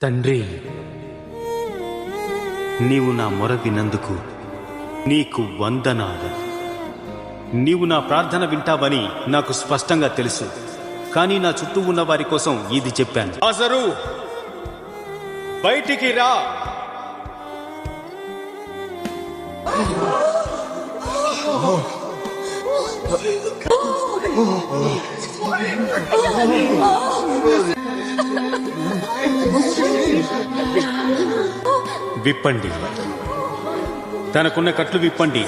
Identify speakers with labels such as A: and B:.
A: తండ్రి, నీవు నా మొర విన్నందుకు నీకు వందనాలు. నీవు నా ప్రార్థన వింటావని నాకు స్పష్టంగా తెలుసు, కానీ నా చుట్టూ ఉన్న వారి కోసం ఇది చెప్పాను. లాజరు, బయటికి రా. విప్పండి, తనకున్న కట్లు విప్పండి.